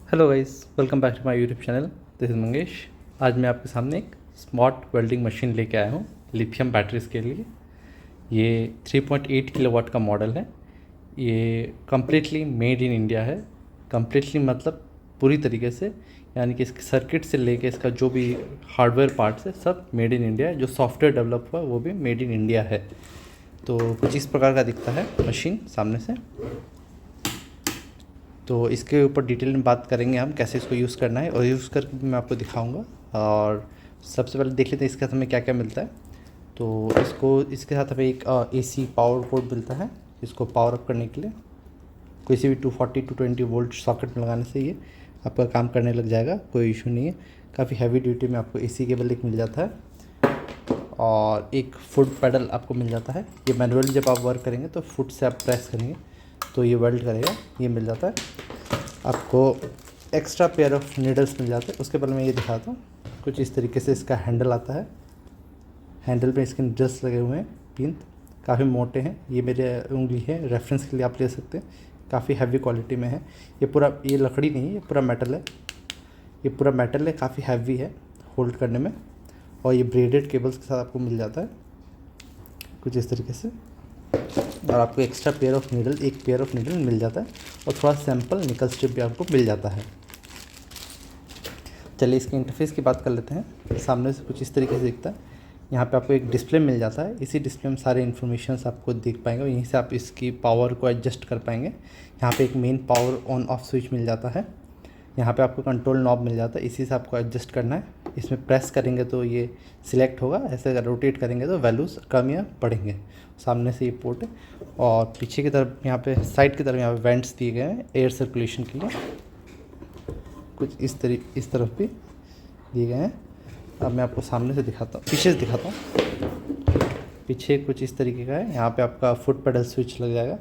Hello guys, welcome back to my YouTube channel. This is Mangesh. आज मैं आपके सामने एक स्मार्ट वेल्डिंग मशीन लेके आया हूँ लिथियम बैटरीज के लिए। ये 3.8 किलोवाट का मॉडल है। ये कम्प्लीटली मेड इन इंडिया है। कम्प्लीटली मतलब पूरी तरीके से, यानी कि इसके सर्किट से लेके इसका जो भी हार्डवेयर पार्ट्स है सब मेड इन इंडिया है। जो सॉफ्टवेयर डेवलप हुआ है वो भी मेड इन इंडिया है। तो कुछ इस प्रकार का दिखता है मशीन सामने से। तो इसके ऊपर डिटेल में बात करेंगे हम कैसे इसको यूज़ करना है, और यूज़ करके मैं आपको दिखाऊंगा। और सबसे पहले देख लेते हैं इसके साथ हमें क्या क्या मिलता है। तो इसके साथ हमें एक एसी पावर बोर्ड मिलता है, इसको पावर अप करने के लिए। किसी भी 240 220 वोल्ट सॉकेट में लगाने से ये आपका काम करने लग जाएगा, कोई इशू नहीं है। काफ़ी हैवी ड्यूटी में आपको एसी केबल एक मिल जाता है, और एक फुट पैडल आपको मिल जाता है। ये मैनुअली जब आप वर्क करेंगे तो फुट से आप प्रेस करेंगे तो ये वेल्ड करेगा, ये मिल जाता है आपको। एक्स्ट्रा पेयर ऑफ नीडल्स मिल जाते हैं। उसके बाद मैं ये दिखाता हूँ। कुछ इस तरीके से इसका हैंडल आता है। हैंडल पे इसके नीडल्स लगे हुए हैं, पिन काफ़ी मोटे हैं। ये मेरे उंगली है, रेफरेंस के लिए आप ले सकते हैं। काफ़ी हैवी क्वालिटी में है। ये लकड़ी नहीं है, ये पूरा मेटल है। ये पूरा मेटल है, काफ़ी हैवी है होल्ड करने में। और ये ब्रेडेड केबल्स के साथ आपको मिल जाता है कुछ इस तरीके से। और आपको एक्स्ट्रा एक पेयर ऑफ नीडल मिल जाता है, और थोड़ा सैम्पल निकल स्ट्रिप भी आपको मिल जाता है। चलिए इसके इंटरफेस की बात कर लेते हैं। सामने से कुछ इस तरीके से दिखता है। यहाँ पे आपको एक डिस्प्ले मिल जाता है। इसी डिस्प्ले में सारे इन्फॉर्मेशन आपको दिख पाएंगे, और यहीं से आप इसकी पावर को एडजस्ट कर पाएंगे। यहाँ पे एक main power on off switch मिल जाता है। यहाँ पे आपको कंट्रोल नॉब मिल जाता है, इसी से आपको एडजस्ट करना है। इसमें प्रेस करेंगे तो ये सिलेक्ट होगा, ऐसे अगर रोटेट करेंगे तो वैल्यूज़ कम या बढ़ेंगे। सामने से ये पोर्ट है, और पीछे की तरफ यहाँ पे साइड की तरफ यहाँ पे वेंट्स दिए गए हैं एयर सर्कुलेशन के लिए। कुछ इस तरफ भी दिए गए हैं। अब मैं आपको सामने से दिखाता हूँ, पीछे से दिखाता हूँ। पीछे कुछ इस तरीके का है। यहाँ पे आपका फुट पेडल स्विच लग जाएगा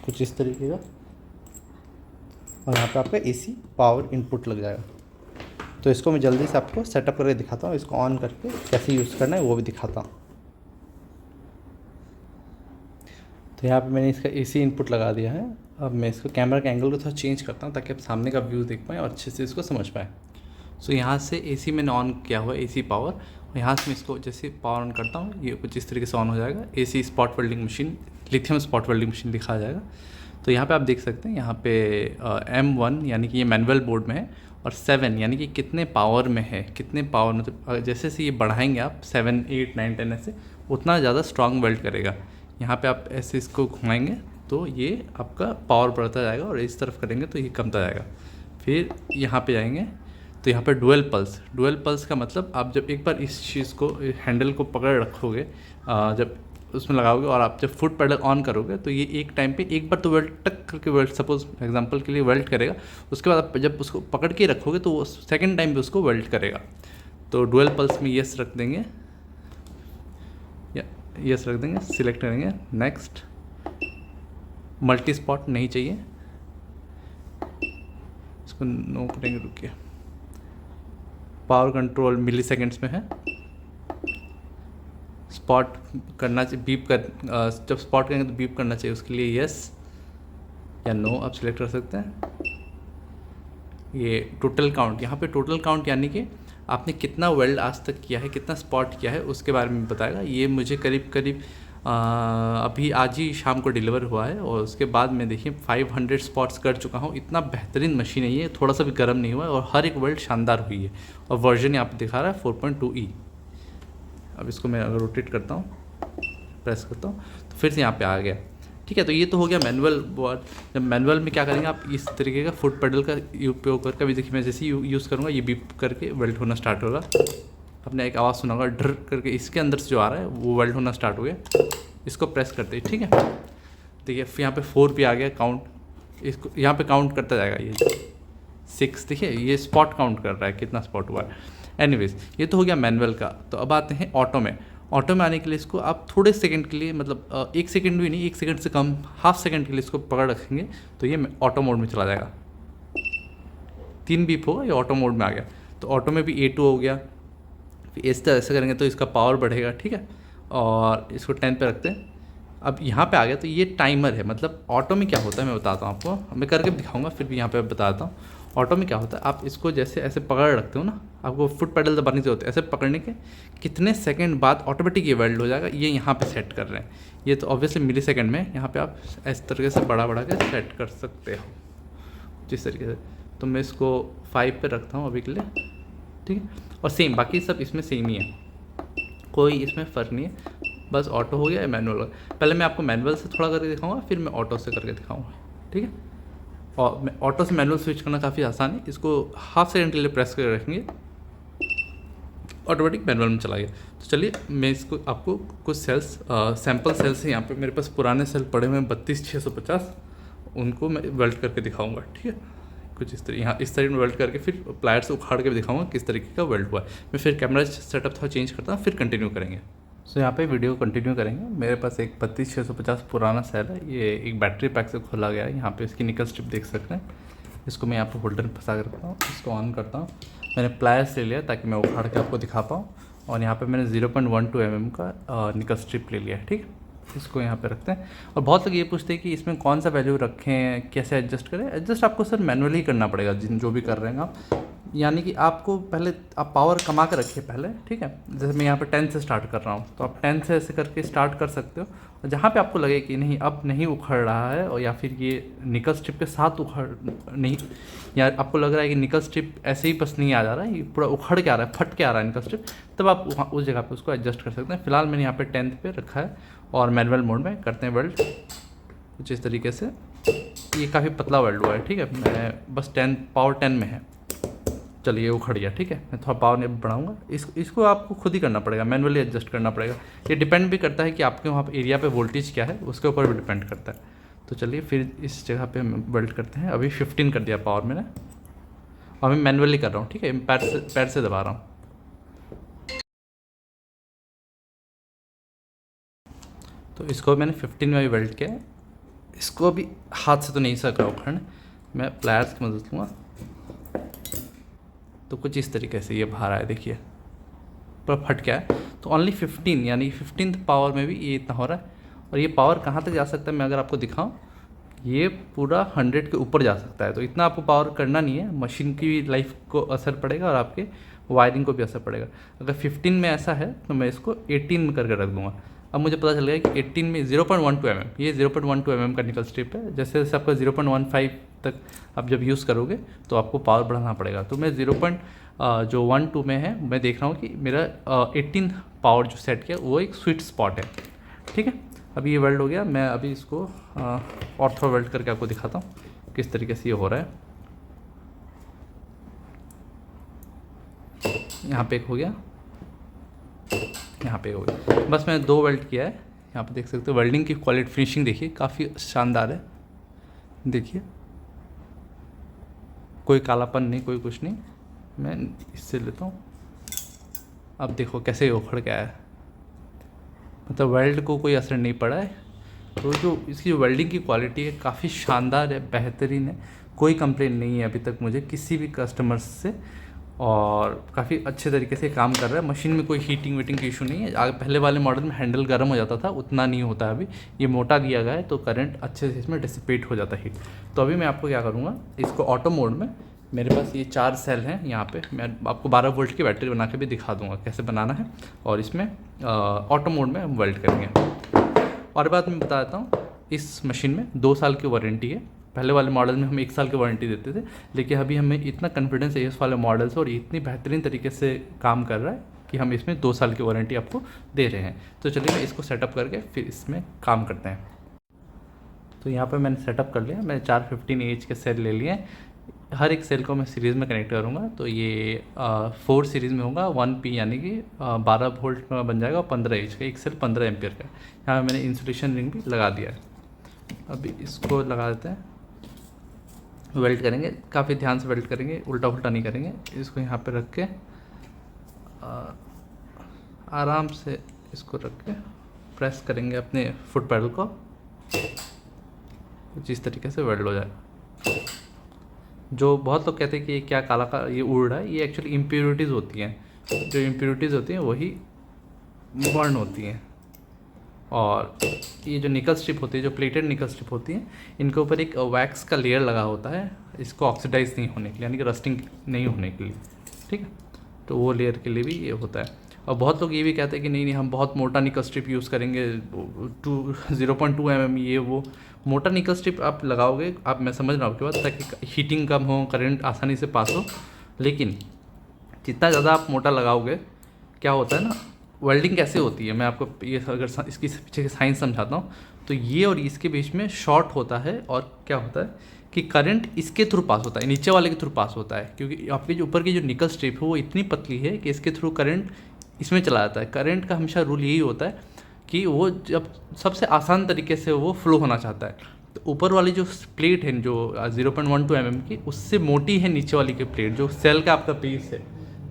कुछ इस तरीके का, और यहाँ पे आपका एसी पावर इनपुट लग जाएगा। तो इसको मैं जल्दी से आपको सेटअप करके दिखाता हूँ। इसको ऑन करके कैसे यूज़ करना है वो भी दिखाता हूँ। तो यहाँ पे मैंने इसका एसी इनपुट लगा दिया है। अब मैं इसको कैमरा के एंगल को थोड़ा चेंज करता हूँ ताकि आप सामने का व्यू देख पाएँ और अच्छे से इसको समझ पाएँ। सो यहाँ से एसी मैंने ऑन किया हुआ है, एसी पावर। और यहाँ से मैं इसको जैसे पावर ऑन करता हूँ, ये कुछ इस तरीके से ऑन हो जाएगा। AC spot welding machine, lithium spot welding machine लिखा जाएगा। तो यहाँ पे आप देख सकते हैं, यहाँ पे M1 यानी कि ये मैनुअल बोर्ड में है, और 7 यानी कि कितने पावर में है, कितने पावर मतलब जैसे से ये बढ़ाएंगे आप 7 8 9 10 ऐसे, उतना ज़्यादा स्ट्रॉन्ग वेल्ड करेगा। यहाँ पे आप ऐसे इसको घुमाएंगे तो ये आपका पावर बढ़ता जाएगा, और इस तरफ करेंगे तो ये कमता जाएगा। फिर यहाँ पे जाएंगे तो यहाँ पे डुअल पल्स का मतलब आप जब एक बार इस चीज़ को, हैंडल को पकड़ रखोगे, जब उसमें लगाओगे और आप जब फुट पैडल ऑन करोगे तो ये एक टाइम पे एक बार तो वेल्ट टक करके वेल्ट, सपोज एग्जांपल के लिए वेल्ट करेगा। उसके बाद आप जब उसको पकड़ के रखोगे तो वो सेकंड टाइम पे उसको वेल्ट करेगा। तो डुअल पल्स में यस रख देंगे, या यस रख देंगे, सिलेक्ट करेंगे नेक्स्ट। मल्टी स्पॉट नहीं चाहिए, इसको नो करेंगे, रुकिए। पावर कंट्रोल मिली सेकेंड्स में है। स्पॉट करना चाहिए, बीप कर, जब स्पॉट करेंगे तो बीप करना चाहिए, उसके लिए यस या नो आप सिलेक्ट कर सकते हैं। ये टोटल काउंट, यहाँ पे टोटल काउंट यानी कि आपने कितना वेल्ड आज तक किया है, कितना स्पॉट किया है, उसके बारे में बताएगा। ये मुझे करीब अभी आज ही शाम को डिलीवर हुआ है, और उसके बाद मैं देखिए 500 स्पॉट्स कर चुका हूँ। इतना बेहतरीन मशीन है ये, थोड़ा सा भी गर्म नहीं हुआ है, और हर एक वेल्ड शानदार हुई है। और वर्जन यहाँ पे दिखा रहा है 4.2E। अब इसको मैं अगर रोटेट करता हूँ, प्रेस करता हूँ, तो फिर से यहाँ पे आ गया। ठीक है, तो ये तो हो गया मैनुअल बोर्ड। जब मैनुअल में क्या करेंगे आप, इस तरीके का फुट पेडल का उपयोग करके, अभी देखिए मैं जैसे यूज़ करूँगा ये बीप करके वेल्ड होना स्टार्ट होगा। आपने एक आवाज़ सुना होगा ड्र करके, इसके अंदर से जो आ रहा है वो वेल्ड होना स्टार्ट हो गया। इसको प्रेस करते हैं, ठीक है। देखिए फिर यहाँ पे 4 भी आ गया काउंट, इसको यहाँ पे काउंट करता जाएगा। ये 6, देखिए ये स्पॉट काउंट कर रहा है कितना स्पॉट हुआ है। एनीवेज, ये तो हो गया मैनुअल का। तो अब आते हैं ऑटो में। ऑटो में आने के लिए इसको आप थोड़े सेकंड के लिए, मतलब 1 सेकंड भी नहीं, 1 सेकंड से कम, हाफ सेकंड के लिए इसको पकड़ रखेंगे तो ये ऑटो मोड में चला जाएगा। 3 बीप होगा, ये ऑटो मोड में आ गया। तो ऑटो में भी A2 हो गया। फिर इस तरह से करेंगे तो इसका पावर बढ़ेगा, ठीक है। और इसको 10 पे रखते हैं। अब यहाँ पे आ गया तो ये टाइमर है। मतलब ऑटो में क्या होता है मैं बताता हूँ आपको, मैं करके दिखाऊंगा फिर भी यहाँ पे बताता हूँ। ऑटो में क्या होता है, आप इसको जैसे ऐसे पकड़ रखते हो ना, आपको फुट पैडल दबाने की जरूरत है। ऐसे पकड़ने के कितने सेकंड बाद ऑटोमेटिक ये वेल्ड हो जाएगा, ये यहाँ पे सेट कर रहे हैं। ये तो ऑब्वियसली मिली सेकेंड में, यहाँ पे आप इस तरीके से बढ़ा के सेट कर सकते हो जिस तरीके से। तो मैं इसको 5 पे रखता हूँ अभी के लिए, ठीक है। और सेम बाकी सब इसमें सेम ही है, कोई इसमें फ़र्क नहीं है। बस ऑटो हो गया या मैनुअल हो गया। पहले मैं आपको मैनुअल से थोड़ा करके दिखाऊंगा, फिर मैं ऑटो से करके दिखाऊंगा, ठीक है। और ऑटो से मैनुअल स्विच करना काफ़ी आसान है। इसको हाफ सेकंड के लिए प्रेस करके रखेंगे, ऑटोमेटिक मैनुअल में चला गया। तो चलिए मैं इसको आपको कुछ सेल्स सैम्पल सेल्स हैं यहाँ पे मेरे पास पुराने सेल पड़े हुए हैं 32,650, उनको मैं वेल्ड करके दिखाऊंगा, ठीक है। कुछ इस तरह यहाँ इस तरह में वेल्ड करके फिर प्लायर से उखाड़ के भी दिखाऊंगा किस तरीके का वेल्ड हुआ है। मैं फिर कैमरा सेटअप थोड़ा चेंज करता हूँ, फिर कंटिन्यू करेंगे। सो यहाँ पे वीडियो कंटिन्यू करेंगे। मेरे पास एक 32,650 पुराना सेल है, ये एक बैटरी पैक से खोला गया है। यहाँ पे इसकी निकल स्ट्रिप देख सकते हैं। इसको मैं यहाँ पे होल्डर में फंसा कर रखता हूँ, इसको ऑन करता हूँ। मैंने प्लायर्स ले लिया ताकि मैं उखाड़ के आपको दिखा पाऊँ। और यहाँ पे मैंने 0.12 mm का निकल स्ट्रिप ले लिया है, ठीक है। इसको यहाँ पे रखते हैं। और बहुत लोग ये पूछते हैं कि इसमें कौन सा वैल्यू रखें, कैसे एडजस्ट करें। एडजस्ट आपको सर मैनुअली करना पड़ेगा जो भी कर रहे हैं आप। यानी कि आपको पहले आप पावर कमा के रखिए पहले, ठीक है। जैसे मैं यहाँ पे 10 से स्टार्ट कर रहा हूँ, तो आप 10 से ऐसे करके स्टार्ट कर सकते हो। और जहाँ पे आपको लगे कि नहीं अब नहीं उखड़ रहा है, और या फिर ये निकल स्ट्रिप के साथ उखड़ नहीं, या आपको लग रहा है कि निकल स्ट्रिप ऐसे ही बस नहीं आ जा रहा है, ये पूरा उखड़ के आ रहा है, फट के आ रहा है निकल स्ट्रिप, तब आप वहाँ उस जगह पे उसको एडजस्ट कर सकते हैं। फिलहाल मैंने यहाँ पे 10th पे रखा है और मैनुअल मोड में करते हैं वेल्ड कुछ इस तरीके से। ये काफ़ी पतला वेल्ड हुआ है, ठीक है। मैं बस 10 पावर 10 में है। चलिए उखड़ गया, ठीक है। मैं थोड़ा पावर नहीं बढ़ाऊंगा। इसको आपको खुद ही करना पड़ेगा, मैनुअली एडजस्ट करना पड़ेगा। ये डिपेंड भी करता है कि आपके वहाँ पर एरिया पे वोल्टेज क्या है, उसके ऊपर भी डिपेंड करता है। तो चलिए फिर इस जगह पे वेल्ड करते हैं। अभी 15 कर दिया पावर मैंने, और मैं मैनुअली कर रहा हूँ, ठीक है। पैर से दबा रहा हूँ। तो इसको मैंने 15 में भी वेल्ड किया है। इसको अभी हाथ से तो नहीं सक रहा उखाड़ने, मैं प्लायर्स की मदद लूँगा। तो कुछ इस तरीके से ये बाहर आया, देखिए पूरा फट गया है। तो ओनली 15 यानी 15th पावर में भी ये इतना हो रहा है। और ये पावर कहाँ तक जा सकता है मैं अगर आपको दिखाऊं, ये पूरा 100 के ऊपर जा सकता है। तो इतना आपको पावर करना नहीं है, मशीन की लाइफ को असर पड़ेगा और आपके वायरिंग को भी असर पड़ेगा। अगर 15 में ऐसा है तो मैं इसको 18 में करके रख दूँगा। अब मुझे पता चल गया कि 18 में 0.12 mm, ये 0.12 mm का निकल स्ट्रिप है। जैसे जैसे आपका 0.15 तक आप जब यूज़ करोगे तो आपको पावर बढ़ाना पड़ेगा। तो मैं 0.12 में है, मैं देख रहा हूँ कि मेरा 18 पावर जो सेट किया वो एक स्वीट स्पॉट है, ठीक है। अभी ये वेल्ड हो गया। मैं अभी इसको और थोड़ा वेल्ड करके आपको दिखाता हूँ किस तरीके से ये हो रहा है। यहाँ पे एक हो गया, यहाँ पे हो गया। बस मैंने 2 वेल्ड किया है। यहाँ पे देख सकते हो वेल्डिंग की क्वालिटी, फिनिशिंग देखिए काफ़ी शानदार है। देखिए कोई कालापन नहीं, कोई कुछ नहीं। मैं इससे लेता हूँ, अब देखो कैसे उखड़ गया है, मतलब वेल्ड को कोई असर नहीं पड़ा है। तो जो इसकी जो वेल्डिंग की क्वालिटी है काफ़ी शानदार है, बेहतरीन है। कोई कंप्लेन नहीं है अभी तक मुझे किसी भी कस्टमर से, और काफ़ी अच्छे तरीके से काम कर रहा है। मशीन में कोई हीटिंग वीटिंग की इशू नहीं है। पहले वाले मॉडल में हैंडल गर्म हो जाता था, उतना नहीं होता है अभी। ये मोटा दिया गया है तो करंट अच्छे से इसमें डिसिपेट हो जाता है हीट। तो अभी मैं आपको क्या करूँगा, इसको ऑटो मोड में, मेरे पास ये 4 सेल हैं यहाँ पे, मैं आपको 12 वोल्ट की बैटरी बना के भी दिखा दूँगा कैसे बनाना है। और इसमें ऑटो मोड में हम वेल्ड करेंगे। और बात मैं बता देता हूँ, इस मशीन में 2 साल की वारंटी है। पहले वाले मॉडल में हम 1 साल की वारंटी देते थे, लेकिन अभी हमें इतना कॉन्फिडेंस है इस वाले मॉडल से और इतनी बेहतरीन तरीके से काम कर रहा है कि हम इसमें 2 साल की वारंटी आपको दे रहे हैं। तो चलिए मैं इसको सेटअप करके फिर इसमें काम करते हैं। तो यहाँ पर मैंने सेटअप कर लिया। मैंने 4 15Ah के सेल ले लिए। हर एक सेल को मैं सीरीज़ में कनेक्ट करूँगा। तो ये 4 सीरीज़ में होगा, 1P यानी कि 12 वोल्ट में बन जाएगा, और 15Ah का एक सेल 15 एम्पियर का। यहाँ मैंने इंसुलेशन रिंग भी लगा दिया है। अभी इसको लगा देते हैं, वेल्ड करेंगे, काफ़ी ध्यान से वेल्ड करेंगे, उल्टा पुल्टा नहीं करेंगे। इसको यहाँ पे रख के आराम से इसको रख के प्रेस करेंगे अपने फुट पैडल को, जिस तरीके से वेल्ड हो जाए। जो बहुत लोग कहते हैं कि ये क्या काला का ये उड़ रहा है, ये एक्चुअली इम्प्योरिटीज़ होती हैं। जो इम्प्योरिटीज़ होती हैं वही बर्न होती हैं, और ये जो निकल स्ट्रिप होती है, जो प्लेटेड निकल स्ट्रिप होती है, इनके ऊपर एक वैक्स का लेयर लगा होता है इसको ऑक्सीडाइज नहीं होने के लिए, यानी कि रस्टिंग नहीं होने के लिए, ठीक है। तो वो लेयर के लिए भी ये होता है। और बहुत लोग ये भी कहते हैं कि नहीं नहीं हम बहुत मोटा निकल स्ट्रिप यूज़ करेंगे, 0.2 mm, ये वो मोटा निकल स्ट्रिप आप लगाओगे, आप, मैं समझ रहा हूँ आपके बात, ताकि हीटिंग कम हो, करंट आसानी से पास हो। लेकिन जितना ज़्यादा आप मोटा लगाओगे, क्या होता है ना, वेल्डिंग कैसे होती है, मैं आपको ये अगर इसकी पीछे की साइंस समझाता हूँ। तो ये और इसके बीच में शॉर्ट होता है, और क्या होता है कि करंट इसके थ्रू पास होता है, नीचे वाले के थ्रू पास होता है, क्योंकि आपके जो ऊपर की जो निकल स्ट्रिप है वो इतनी पतली है कि इसके थ्रू करंट इसमें चला जाता है। करंट का हमेशा रूल यही होता है कि वो जब सबसे आसान तरीके से वो फ्लो होना चाहता है, तो ऊपर वाली जो प्लेट है जो 0.12 mm की, उससे मोटी है नीचे वाली की प्लेट, जो सेल का आपका बेस है।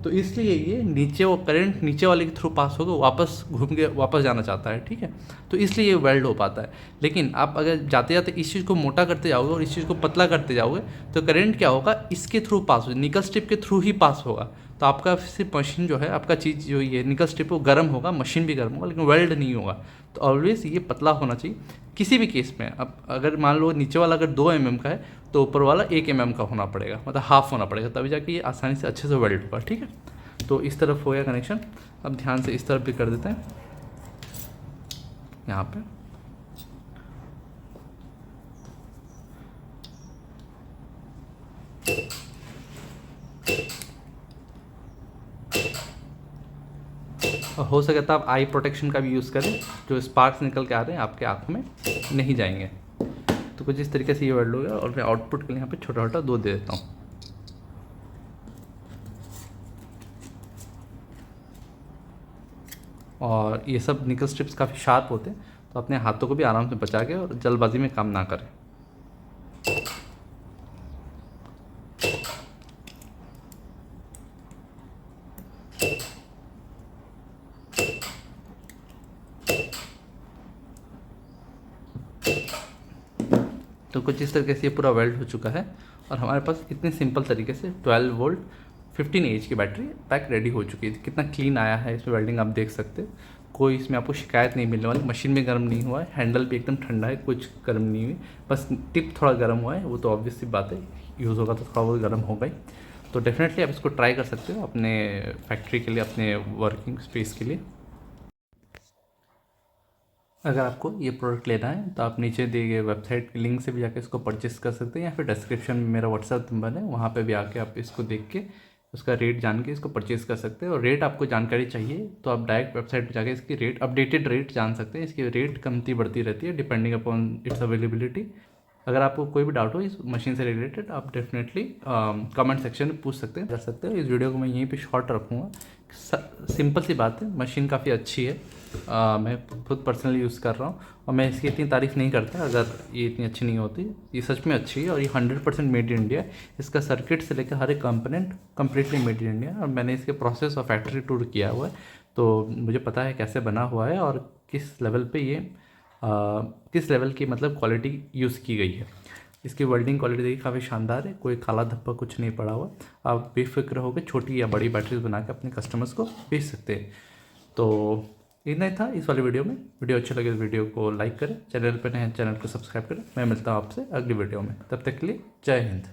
तो इसलिए ये नीचे, वो करंट नीचे वाले के थ्रू पास होकर वापस घूम के वापस जाना चाहता है, ठीक है। तो इसलिए ये वेल्ड हो पाता है। लेकिन आप अगर जाते जाते इस चीज़ को मोटा करते जाओगे और इस चीज़ को पतला करते जाओगे, तो करंट क्या होगा, इसके थ्रू पास हो, निकल स्ट्रिप के थ्रू ही पास होगा। तो आपका सिर्फ मशीन जो है, आपका चीज़ जो ये निकल स्ट्रिप वो गर्म होगा, मशीन भी गर्म होगा, लेकिन वेल्ड नहीं होगा। तो ऑलवेज ये पतला होना चाहिए किसी भी केस में। अब अगर मान लो नीचे वाला अगर 2 mm का है, तो ऊपर वाला 1 mm का होना पड़ेगा, मतलब हाफ होना पड़ेगा, तभी जाके ये आसानी से अच्छे से वेल्ड होगा, ठीक है। तो इस तरफ हो गया कनेक्शन। अब ध्यान से इस तरफ भी कर देते हैं, यहाँ पे। और हो सके तो आप आई प्रोटेक्शन का भी यूज़ करें, जो स्पार्क्स निकल के आ रहे हैं आपके आँखों में नहीं जाएंगे। तो कुछ इस तरीके से ये वेल्ड हो गया, और मैं आउटपुट के लिए यहाँ पे छोटा छोटा 2 दे देता हूँ। और ये सब निकल स्ट्रिप्स काफ़ी शार्प होते हैं, तो अपने हाथों को भी आराम से बचा के और जल्दबाजी में काम ना करें। तो कुछ इस तरीके से ये पूरा वेल्ड हो चुका है, और हमारे पास इतने सिंपल तरीके से 12 वोल्ट 15 एच की बैटरी पैक रेडी हो चुकी है। कितना क्लीन आया है इसमें वेल्डिंग, आप देख सकते हैं। कोई इसमें आपको शिकायत नहीं मिलने वाली, मशीन भी गर्म नहीं हुआ है, हैंडल भी एकदम ठंडा है, कुछ गर्म नहीं हुई, बस टिप थोड़ा गर्म हुआ है, वो तो ऑब्वियस सी बात है, यूज़ होगा तो थोड़ा बहुत गर्म होगा ही। तो डेफिनेटली आप इसको ट्राई कर सकते हो अपने फैक्ट्री के लिए, अपने वर्किंग स्पेस के लिए। अगर आपको ये प्रोडक्ट लेना है तो आप नीचे दिए गए वेबसाइट के लिंक से भी जाके इसको परचेस कर सकते हैं, या फिर डिस्क्रिप्शन में मेरा व्हाट्सएप नंबर है, वहाँ पे भी आके आप इसको देख के उसका रेट जान के इसको परचेस कर सकते हैं। और रेट आपको जानकारी चाहिए तो आप डायरेक्ट वेबसाइट पर जाके इसकी रेट, अपडेटेड रेट जान सकते हैं। इसकी रेट कमती बढ़ती रहती है डिपेंडिंग अपॉन इट्स अवेलेबिलिटी। अगर आपको कोई भी डाउट हो इस मशीन से रिलेटेड, आप डेफिनेटली कमेंट सेक्शन में पूछ सकते हैं, कर सकते हो। इस वीडियो को मैं यहीं पे शॉर्ट रखूँगा। सिंपल सी बात है, मशीन काफ़ी अच्छी है, मैं खुद पर्सनली यूज़ कर रहा हूँ, और मैं इसकी इतनी तारीफ़ नहीं करता अगर ये इतनी अच्छी नहीं होती। ये सच में अच्छी है, और ये 100% मेड इन इंडिया है। इसका सर्किट से लेकर हर एक component completely made in India है, और मैंने इसके प्रोसेस और फैक्ट्री टूर किया हुआ है, तो मुझे पता है कैसे बना हुआ है और किस लेवल पे ये किस लेवल की मतलब क्वालिटी यूज़ की गई है। इसकी वेल्डिंग क्वालिटी देखिए काफ़ी शानदार है, कोई काला धब्बा कुछ नहीं पड़ा हुआ। आप बेफिक्र होकर छोटी या बड़ी बैटरीज बना के अपने कस्टमर्स को बेच सकते हैं। तो इतना ही था इस वाली वीडियो में। वीडियो अच्छा लगे तो वीडियो को लाइक करें, चैनल पर नए हैं चैनल को सब्सक्राइब करें। मैं मिलता हूँ आपसे अगली वीडियो में, तब तक के लिए जय हिंद।